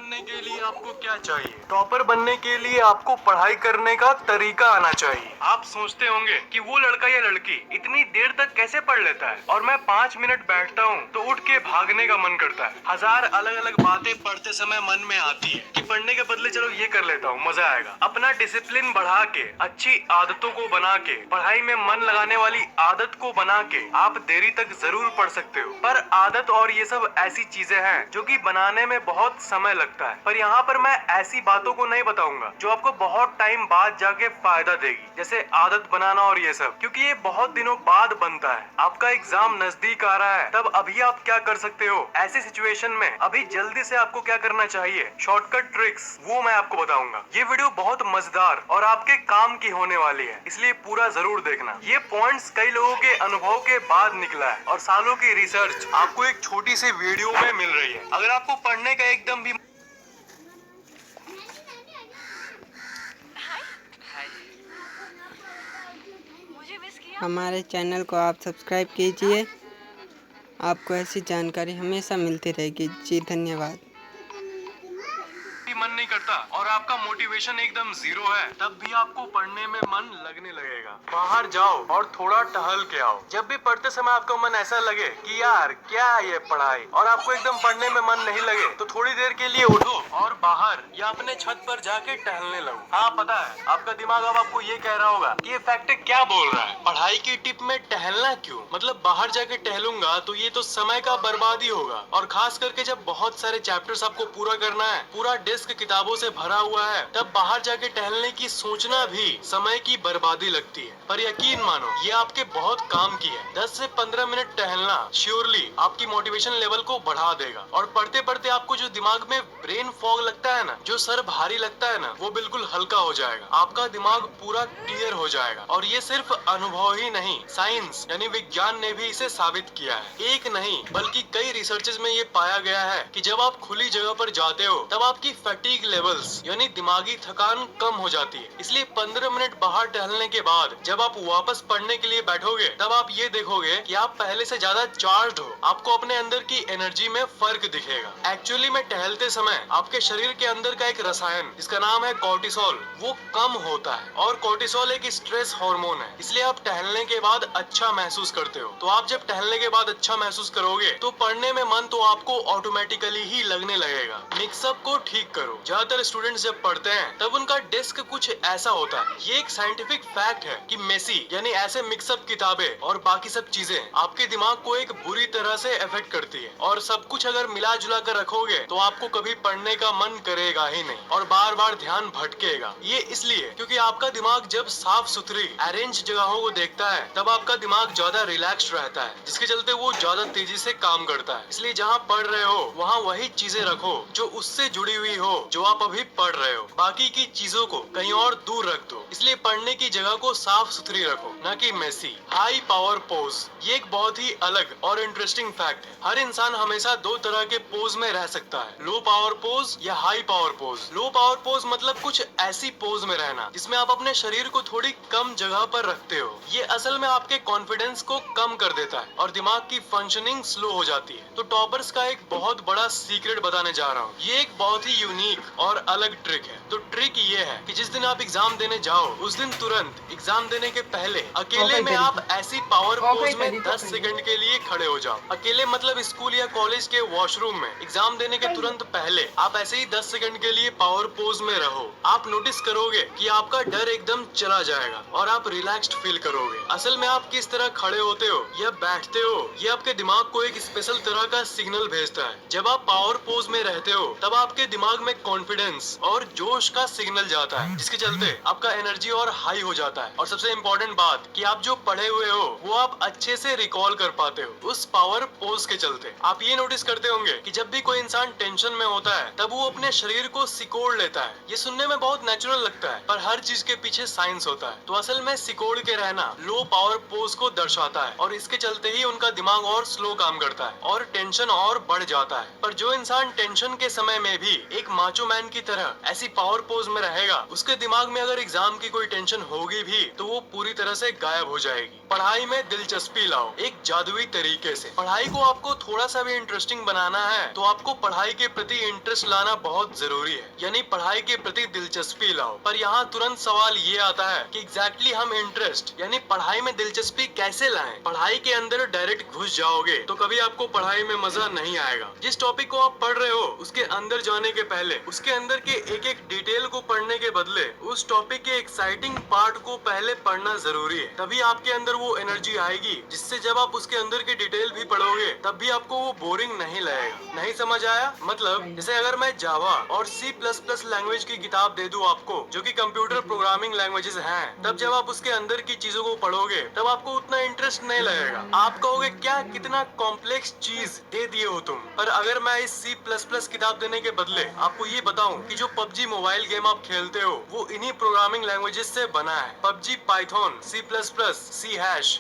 बनने के लिए आपको क्या चाहिए? टॉपर बनने के लिए आपको पढ़ाई करने का तरीका आना चाहिए। आप सोचते होंगे कि वो लड़का या लड़की इतनी देर तक कैसे पढ़ लेता है और मैं 5 मिनट बैठता हूँ तो उठ के भागने का मन करता है। हजार अलग अलग बातें पढ़ते समय मन में आती है कि पढ़ने के बदले चलो ये कर लेता हूँ, मजा आएगा। अपना डिसिप्लिन बढ़ा के, अच्छी आदतों को बना के, पढ़ाई में मन लगाने वाली आदत को बना के आप देरी तक जरूर पढ़ सकते हो। पर आदत और ये सब ऐसी चीजें हैं जो कि बनाने में बहुत समय लगता है। पर यहाँ पर मैं ऐसी बातों को नहीं बताऊंगा जो आपको बहुत टाइम बाद जाके फायदा देगी, जैसे आदत बनाना और ये सब, क्योंकि ये बहुत दिनों बाद बनता है। आपका एग्जाम नजदीक आ रहा है, तब अभी आप क्या कर सकते हो ऐसी सिचुएशन में? अभी जल्दी से आपको क्या करना चाहिए, शॉर्टकट ट्रिक्स, वो मैं आपको बताऊंगा। ये वीडियो बहुत मजेदार और आपके काम की होने वाली है, इसलिए पूरा जरूर देखना। ये पॉइंट्स कई लोगों के अनुभव के बाद निकला है और सालों की रिसर्च आपको एक छोटी सी वीडियो में मिल रही है। अगर आपको पढ़ने का एकदम भी हमारे चैनल को आप सब्सक्राइब कीजिए। आपको ऐसी जानकारी हमेशा मिलती रहेगी। जी धन्यवाद। मन नहीं करता और आपका मोटिवेशन एकदम जीरो है, तब भी आपको पढ़ने में मन लगने लगेगा। बाहर जाओ और थोड़ा टहल के आओ। जब भी पढ़ते समय आपका मन ऐसा लगे कि यार क्या है ये पढ़ाई, और आपको एकदम पढ़ने में मन नहीं लगे, तो थोड़ी देर के लिए उठो और बाहर या अपने छत पर जाके टहलने लगो। हाँ पता है, आपका दिमाग अब आपको ये कह रहा होगा कि ये फैक्ट क्या बोल रहा है, पढ़ाई की टिप में टहलना क्यों, मतलब बाहर जाके टहलूंगा तो ये तो समय का बर्बादी होगा। और खास करके जब बहुत सारे चैप्टर्स आपको पूरा करना है, पूरा डेस्क किताबों से भरा हुआ है, तब बाहर जाके टहलने की सोचना भी समय की बर्बादी लगती है। पर यकीन मानो ये आपके बहुत काम की है। 10 से 15 मिनट टहलना श्योरली आपकी मोटिवेशन लेवल को बढ़ा देगा। और पढ़ते पढ़ते आपको जो दिमाग में ब्रेन फॉग लगता है ना, जो सर भारी लगता है ना, वो बिल्कुल हल्का हो जाएगा। आपका दिमाग पूरा क्लियर हो जाएगा। और ये सिर्फ अनुभव ही नहीं, साइंस यानी विज्ञान ने भी इसे साबित किया है। एक नहीं बल्कि कई रिसर्चेस में ये पाया गया है कि जब आप खुली जगह पर जाते हो तब आपकी फटीग लेवल्स यानी दिमागी थकान कम हो जाती है। इसलिए 15 मिनट बाहर टहलने के बाद जब आप वापस पढ़ने के लिए बैठोगे, तब आप ये देखोगे कि आप पहले से ज्यादा चार्ज्ड हो। आपको अपने अंदर की एनर्जी में फर्क दिखेगा। एक्चुअली में टहलते समय आपके शरीर के अंदर का एक रसायन जिसका नाम है कॉर्टिसोल, वो कम होता है। और कॉर्टिसोल एक स्ट्रेस हार्मोन है, इसलिए आप टहलने के बाद अच्छा महसूस करते हो। तो आप जब टहलने के बाद अच्छा महसूस करोगे तो पढ़ने में मन तो आपको ऑटोमेटिकली ही लगने लगेगा। मिक्सअप को ठीक करो। ज्यादातर स्टूडेंट्स जब पढ़ते हैं तब उनका डेस्क कुछ ऐसा होता है। ये एक साइंटिफिक फैक्ट है कि मेसी यानी ऐसे मिक्सअप किताबें और बाकी सब चीजें आपके दिमाग को एक बुरी तरह से इफेक्ट करती है। और सब कुछ अगर मिला जुला कर रखोगे तो आपको कभी पढ़ने का मन करेगा ही नहीं और बार बार ध्यान भटकेगा। ये इसलिए क्योंकि आपका दिमाग जब साफ सुथरी अरेंज जगहों को देखता है तब आपका दिमाग ज्यादा रिलैक्स रहता है, जिसके चलते वो ज्यादा तेजी से काम करता है। इसलिए जहाँ पढ़ रहे हो वहाँ वही चीजें रखो जो उससे जुड़ी हुई हो जो आप अभी पढ़ रहे हो। बाकी की चीजों को कहीं और दूर रख दो। इसलिए पढ़ने की जगह को साफ सुथरी रखो, न कि मेसी। हाई पावर पोज, ये एक बहुत ही अलग और इंटरेस्टिंग फैक्ट है। हर इंसान हमेशा दो तरह के पोज में रह सकता है, लो पावर पोज या high power pose. Low power pose मतलब कुछ ऐसी पोज में रहना जिसमें आप अपने शरीर को थोड़ी कम जगह पर रखते हो। ये असल में आपके कॉन्फिडेंस को कम कर देता है और दिमाग की फंक्शनिंग स्लो हो जाती है। तो टॉपर्स का एक बहुत बड़ा सीक्रेट बताने जा रहा हूँ। ये एक बहुत ही यूनिक और अलग ट्रिक है। तो ट्रिक ये है कि जिस दिन आप एग्जाम देने जाओ उस दिन तुरंत एग्जाम देने के पहले अकेले में आप ऐसी पावर पोज में 10 सेकंड के लिए खड़े हो जाओ। अकेले मतलब स्कूल या कॉलेज के वॉशरूम में एग्जाम देने के तुरंत पहले आप ऐसे ही 10 सेकंड के लिए पावर पोज में रहो। आप नोटिस करोगे कि आपका डर एकदम चला जाएगा और आप रिलैक्स्ड फील करोगे। असल में आप किस तरह खड़े होते हो या बैठते हो, ये आपके दिमाग को एक स्पेशल तरह का सिग्नल भेजता है। जब आप पावर पोज में रहते हो तब आपके दिमाग में कॉन्फिडेंस और जोश का सिग्नल जाता है, जिसके चलते आपका एनर्जी और हाई हो जाता है। और सबसे इम्पोर्टेंट बात कि आप जो पढ़े हुए हो वो आप अच्छे से रिकॉल कर पाते हो उस पावर पोज के चलते। आप ये नोटिस करते होंगे कि जब भी कोई इंसान टेंशन में होता है तब वो अपने शरीर को सिकोड़ लेता है। ये सुनने में बहुत नेचुरल लगता है, पर हर चीज के पीछे साइंस होता है। तो असल में सिकोड़ के रहना लो पावर पोज को दर्शाता है और इसके चलते ही उनका दिमाग और स्लो काम करता है और टेंशन और बढ़ जाता है। पर जो इंसान टेंशन के समय में भी एक माचो मैन की तरह ऐसी पावर पोज में रहेगा, उसके दिमाग में अगर एग्जाम की कोई टेंशन होगी भी तो वो पूरी तरह से गायब हो जाएगी। पढ़ाई में दिलचस्पी लाओ एक जादुई तरीके से। पढ़ाई को आपको थोड़ा सा भी इंटरेस्टिंग बनाना है तो आपको पढ़ाई के प्रति इंटरेस्ट लाना बहुत जरूरी है, यानी पढ़ाई के प्रति दिलचस्पी लाओ। पर यहाँ तुरंत सवाल ये आता है कि एग्जैक्टली हम इंटरेस्ट यानी पढ़ाई में दिलचस्पी कैसे लाएं? पढ़ाई के अंदर डायरेक्ट घुस जाओगे तो कभी आपको पढ़ाई में मजा नहीं आएगा। जिस टॉपिक को आप पढ़ रहे हो उसके अंदर जाने के पहले उसके अंदर के एक एक डिटेल को पढ़ने के बदले उस टॉपिक के एक्साइटिंग पार्ट को पहले पढ़ना जरूरी है। तभी आपके अंदर वो एनर्जी आएगी जिससे जब आप उसके अंदर की डिटेल भी पढ़ोगे तब भी आपको वो बोरिंग नहीं लगेगा। नहीं समझ आया? मतलब जैसे अगर मैं जावा और C++ लैंग्वेज की किताब दे दूं आपको, जो कि कंप्यूटर प्रोग्रामिंग लैंग्वेजेस हैं, तब जब आप उसके अंदर की चीजों को पढ़ोगे तब आपको उतना इंटरेस्ट नहीं लगेगा। आप कहोगे क्या कितना कॉम्प्लेक्स चीज दे दिए हो तुम। पर अगर मैं इस C++ किताब देने के बदले आपको ये बताऊं कि जो PUBG मोबाइल गेम आप खेलते हो वो इन्हीं प्रोग्रामिंग लैंग्वेजेस से बना है। PUBG पाइथन, C++, C#,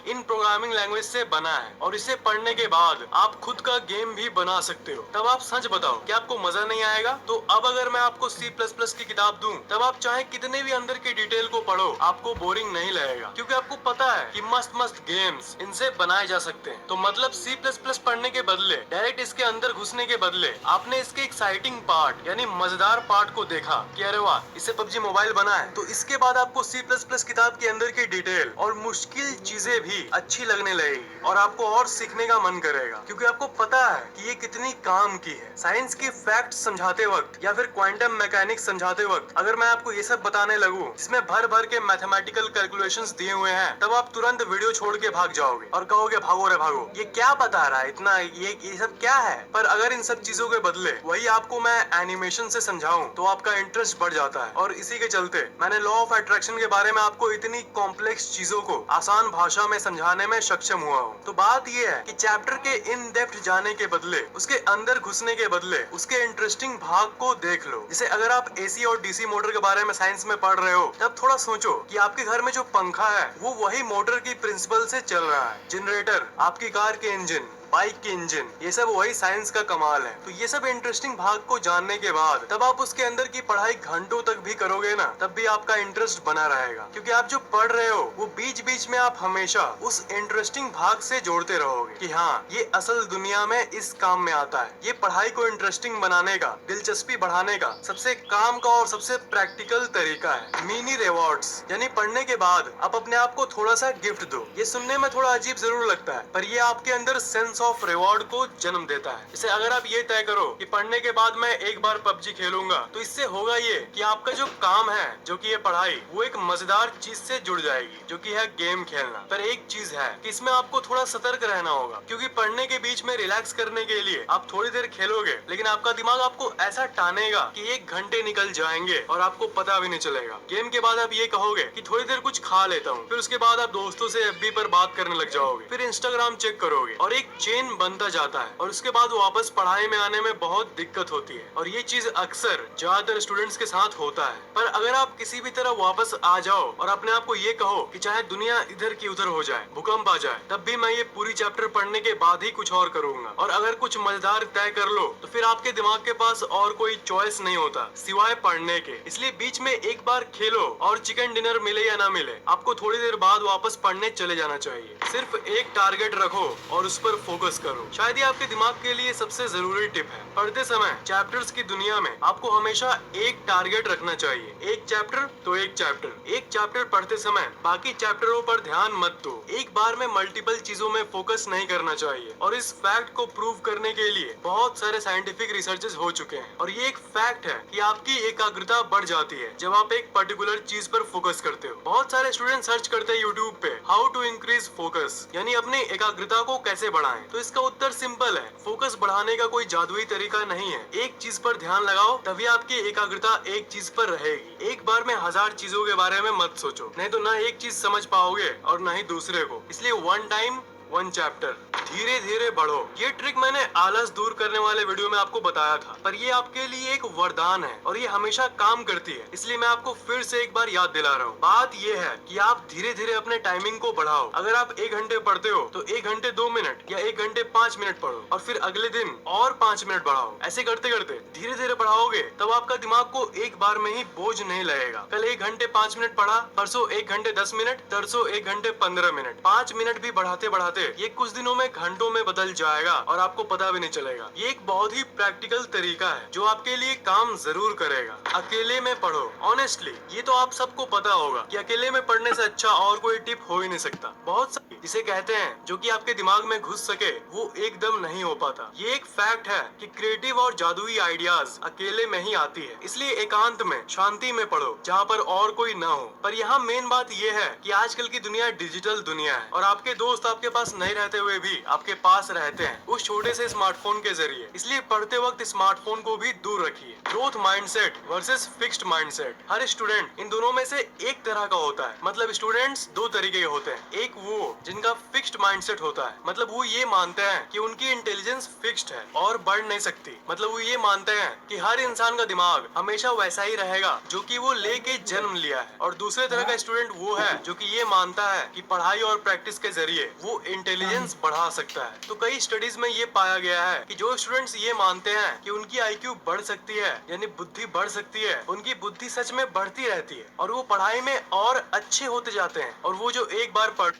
इन प्रोग्रामिंग लैंग्वेज से बना है और इसे पढ़ने के बाद आप खुद का गेम भी बना सकते हो। तब आप सच बताओ कि आपको मजा नहीं आएगा? तो अब अगर मैं आपको C++ की किताब दूं तब आप चाहे कितने भी अंदर की डिटेल को पढ़ो आपको बोरिंग नहीं लगेगा, क्योंकि आपको पता है कि मस्त मस्त गेम्स इनसे बनाए जा सकते हैं। तो मतलब C++ पढ़ने के बदले डायरेक्ट इसके अंदर घुसने के बदले आपने इसके एक्साइटिंग पार्ट यानी मजेदार पार्ट को देखा कि अरे वाह इससे PUBG मोबाइल बना है, तो इसके बाद आपको C++ किताब के अंदर की डिटेल और मुश्किल चीजें भी अच्छी लगने लगेगी और आपको और सीखने का मन करेगा, क्योंकि आपको पता है कि ये कितनी काम की है। साइंस के फैक्ट समझाते वक्त या फिर क्वांटम मैकेनिक्स समझाते वक्त अगर मैं आपको ये सब बताने लगूं जिसमें भर भर के मैथमेटिकल कैलकुलेशंस दिए हुए हैं, तब आप तुरंत वीडियो छोड़ के भाग जाओगे और कहोगे भागो रे भागो, ये क्या बता रहा है इतना, ये सब क्या है। पर अगर इन सब चीजों के बदले वही आपको मैं एनिमेशन से समझाऊं तो आपका इंटरेस्ट बढ़ जाता है। और इसी के चलते मैंने लॉ ऑफ अट्रैक्शन के बारे में आपको इतनी कॉम्प्लेक्स चीजों को आसान भाषा में समझाने में सक्षम हुआ हूँ। तो बात ये है कि चैप्टर के इन डेप्थ जाने के बदले उसके अंदर घुसने के बदले उसके इंटरेस्टिंग भाग को देख लो। जैसे अगर आप AC और DC मोटर के बारे में साइंस में पढ़ रहे हो तब थोड़ा सोचो कि आपके घर में जो पंखा है वो वही मोटर की प्रिंसिपल से चल रहा है। जनरेटर, आपकी कार के इंजन, बाइक के इंजन, ये सब वही साइंस का कमाल है। तो ये सब इंटरेस्टिंग भाग को जानने के बाद तब आप उसके अंदर की पढ़ाई घंटों तक भी करोगे ना, तब भी आपका इंटरेस्ट बना रहेगा, क्योंकि आप जो पढ़ रहे हो वो बीच बीच में आप हमेशा उस इंटरेस्टिंग भाग से जोड़ते रहोगे कि हाँ ये असल दुनिया में इस काम में आता है। ये पढ़ाई को इंटरेस्टिंग बनाने का, दिलचस्पी बढ़ाने का सबसे काम का और सबसे प्रैक्टिकल तरीका है मिनी रिवॉर्ड्स। यानी पढ़ने के बाद आप अपने आप को थोड़ा सा गिफ्ट दो। ये सुनने में थोड़ा अजीब जरूर लगता है पर ये आपके अंदर सेंस ऑफ रिवॉर्ड को जन्म देता है। जैसे अगर आप ये तय करो कि पढ़ने के बाद मैं एक बार PUBG खेलूंगा, तो इससे होगा ये कि आपका जो काम है जो कि ये पढ़ाई वो एक मजेदार चीज से जुड़ जाएगी जो कि है गेम खेलना। पर एक चीज है कि इसमें आपको थोड़ा सतर्क रहना होगा, क्योंकि पढ़ने के बीच में रिलैक्स करने के लिए आप थोड़ी देर खेलोगे लेकिन आपका दिमाग आपको ऐसा टानेगा कि 1 घंटे निकल जाएंगे और आपको पता भी नहीं चलेगा। गेम के बाद आप ये कहोगे कि थोड़ी देर कुछ खा लेता हूँ, फिर उसके बाद आप दोस्तों से FB पर बात करने लग जाओगे, फिर Instagram चेक करोगे और एक चेन बनता जाता है और उसके बाद वापस पढ़ाई में आने में बहुत दिक्कत होती है। और ये चीज अक्सर ज्यादातर स्टूडेंट्स के साथ होता है। पर अगर आप किसी भी तरह वापस आ जाओ और अपने आप को ये कहो कि चाहे दुनिया इधर की उधर हो जाए, भूकंप आ जाए, तब भी मैं ये पूरी चैप्टर पढ़ने के बाद ही कुछ और करूंगा, और अगर कुछ मजेदार तय कर लो तो फिर आपके दिमाग के पास और कोई चॉइस नहीं होता सिवाय पढ़ने के। इसलिए बीच में एक बार खेलो और चिकन डिनर मिले या ना मिले, आपको थोड़ी देर बाद वापस पढ़ने चले जाना चाहिए। सिर्फ एक टारगेट रखो और उस पर फोकस करो। शायद ये आपके दिमाग के लिए सबसे जरूरी टिप है। पढ़ते समय चैप्टर्स की दुनिया में आपको हमेशा एक टारगेट रखना चाहिए। एक चैप्टर तो एक चैप्टर। एक चैप्टर पढ़ते समय बाकी चैप्टरों पर ध्यान मत दो। एक बार में मल्टीपल चीजों में फोकस नहीं करना चाहिए। और इस फैक्ट को प्रूव करने के लिए बहुत सारे साइंटिफिक रिसर्चेस हो चुके हैं। और ये एक फैक्ट है कि आपकी एकाग्रता बढ़ जाती है जब आप एक पर्टिकुलर चीज पर फोकस करते हो। बहुत सारे स्टूडेंट सर्च करते हैं यूट्यूब पे हाउ टू इंक्रीज फोकस, यानी अपनी एकाग्रता को कैसे बढ़ाएं। तो इसका उत्तर सिंपल है, फोकस बढ़ाने का कोई जादुई तरीका नहीं है। एक चीज पर ध्यान लगाओ तभी आपकी एकाग्रता एक चीज पर रहेगी। एक बार में 1000 चीजों के बारे में मत सोचो, नहीं तो ना एक चीज समझ पाओगे और ना ही दूसरे को। इसलिए 1 टाइम 1 चैप्टर। धीरे धीरे बढ़ो। ये ट्रिक मैंने आलस दूर करने वाले वीडियो में आपको बताया था, पर ये आपके लिए एक वरदान है और ये हमेशा काम करती है, इसलिए मैं आपको फिर से एक बार याद दिला रहा हूँ। बात ये है कि आप धीरे धीरे अपने टाइमिंग को बढ़ाओ। अगर आप 1 घंटे पढ़ते हो तो 1 घंटे 2 मिनट या 1 घंटे 5 मिनट पढ़ो और फिर अगले दिन और 5 मिनट बढ़ाओ। ऐसे करते करते धीरे धीरे बढ़ाओगे तब आपका दिमाग को एक बार में ही बोझ नहीं लगेगा। कल 1 घंटे 5 मिनट पढ़ा, परसों 1 घंटे 10 मिनट, तरसों 1 घंटे 15 मिनट। 5 मिनट भी बढ़ाते बढ़ाते ये कुछ दिनों में घंटों में बदल जाएगा और आपको पता भी नहीं चलेगा। ये एक बहुत ही प्रैक्टिकल तरीका है जो आपके लिए काम जरूर करेगा। अकेले में पढ़ो। ऑनेस्टली ये तो आप सबको पता होगा कि अकेले में पढ़ने से अच्छा और कोई टिप हो ही नहीं सकता। बहुत सारे जिसे कहते हैं जो कि आपके दिमाग में घुस सके वो एकदम नहीं हो पाता। ये एक फैक्ट है कि क्रिएटिव और जादुई आइडियाज अकेले में ही आती है, इसलिए एकांत में शांति में पढ़ो जहाँ पर और कोई ना हो। पर यहाँ मेन बात ये है कि आजकल की दुनिया डिजिटल दुनिया है और आपके दोस्त आपके पास नहीं रहते हुए भी आपके पास रहते हैं उस छोटे से स्मार्टफोन के जरिए। इसलिए पढ़ते वक्त स्मार्टफोन को भी दूर रखिए। Growth mindset versus fixed mindset. Her student in दोनों में से एक तरह का होता है। मतलब स्टूडेंट्स 2 तरीके के होते हैं। एक वो जिनका फिक्स्ड माइंडसेट होता है, मतलब वो ये मानते हैं कि उनकी इंटेलिजेंस फिक्स्ड है और बढ़ नहीं सकती। मतलब वो ये मानते हैं कि हर इंसान का दिमाग हमेशा वैसा ही रहेगा जो कि वो लेके जन्म लिया है। और दूसरे तरह का स्टूडेंट वो है जो कि ये मानता है कि पढ़ाई और प्रैक्टिस के जरिए वो इंटेलिजेंस बढ़ा सकता है। तो कई स्टडीज में ये पाया गया है कि जो स्टूडेंट्स ये मानते हैं कि उनकी IQ बढ़ सकती है, यानी बुद्धि बढ़ सकती है, उनकी बुद्धि सच में बढ़ती रहती है और वो पढ़ाई में और अच्छे होते जाते हैं। और वो जो एक बार पढ़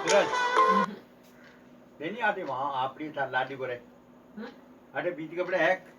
सूरज नहीं आते वहाँ आपड़ी था लाडी को रे अरे बीच कपड़े हैक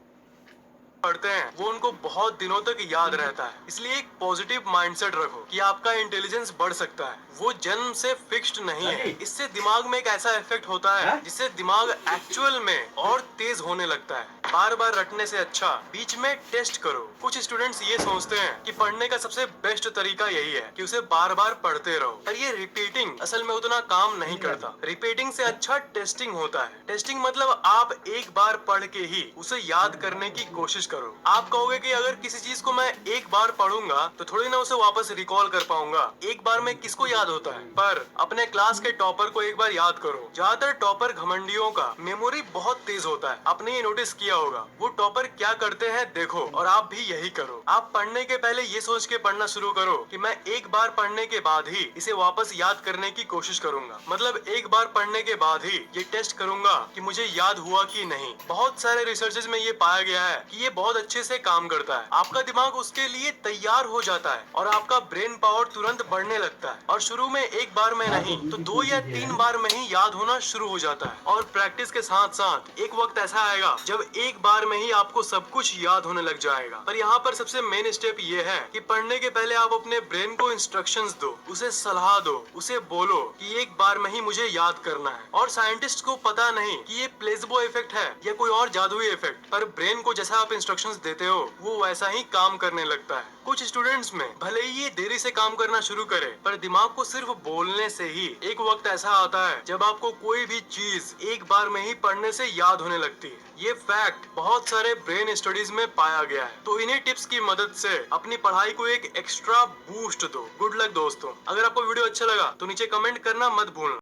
पढ़ते हैं वो उनको बहुत दिनों तक याद रहता है। इसलिए एक पॉजिटिव माइंडसेट रखो कि आपका इंटेलिजेंस बढ़ सकता है, वो जन्म से फिक्स्ड नहीं है। इससे दिमाग में एक ऐसा इफेक्ट होता है जिससे दिमाग एक्चुअल में और तेज होने लगता है। बार बार रटने से अच्छा बीच में टेस्ट करो। कुछ स्टूडेंट्स ये सोचते हैं कि पढ़ने का सबसे बेस्ट तरीका यही है कि उसे बार बार पढ़ते रहो, पर ये रिपीटिंग असल में उतना काम नहीं करता। रिपीटिंग से अच्छा टेस्टिंग होता है। टेस्टिंग मतलब आप एक बार पढ़ के ही उसे याद करने की कोशिश करो। आप कहोगे कि अगर किसी चीज को मैं एक बार पढ़ूंगा तो थोड़ी ना उसे वापस रिकॉल कर पाऊंगा। एक बार में किसको याद होता है? पर अपने क्लास के टॉपर को एक बार याद करो। ज्यादातर टॉपर घमंडियों का मेमोरी बहुत तेज होता है। आपने ये नोटिस किया होगा। वो टॉपर क्या करते हैं देखो और आप भी यही करो। आप पढ़ने के पहले ये सोच के पढ़ना शुरू करो कि मैं एक बार पढ़ने के बाद ही इसे वापस याद करने की कोशिश करूंगा। मतलब एक बार पढ़ने के बाद ही ये टेस्ट करूंगा कि मुझे याद हुआ कि नहीं। बहुत सारे रिसर्चेस में ये पाया गया है कि ये बहुत अच्छे से काम करता है। आपका दिमाग उसके लिए तैयार हो जाता है और आपका ब्रेन पावर तुरंत बढ़ने लगता है। और शुरू में एक बार में नहीं तो 2 या 3 बार में ही याद होना शुरू हो जाता है। और प्रैक्टिस के साथ साथ एक वक्त ऐसा आएगा जब एक बार में ही आपको सब कुछ याद होने लग जाएगा। पर यहाँ पर सबसे मेन स्टेप ये है कि पढ़ने के पहले आप अपने ब्रेन को इंस्ट्रक्शंस दो, उसे सलाह दो, उसे बोलो कि एक बार में ही मुझे याद करना है। और साइंटिस्ट को पता नहीं कि ये प्लेसबो इफेक्ट है या कोई और जादुई इफेक्ट, पर ब्रेन को जैसा आप इंस्ट्रक्शंस देते हो वो वैसा ही काम करने लगता है। कुछ स्टूडेंट्स में भले ही ये देरी से काम करना शुरू करे, पर दिमाग को सिर्फ बोलने से ही एक वक्त ऐसा आता है जब आपको कोई भी चीज एक बार में ही पढ़ने से याद होने लगती है। ये फैक्ट बहुत सारे ब्रेन स्टडीज में पाया गया है। तो इन्हीं टिप्स की मदद से अपनी पढ़ाई को एक एक्स्ट्रा बूस्ट दो। गुड लक दोस्तों। अगर आपको वीडियो अच्छा लगा तो नीचे कमेंट करना मत भूलना।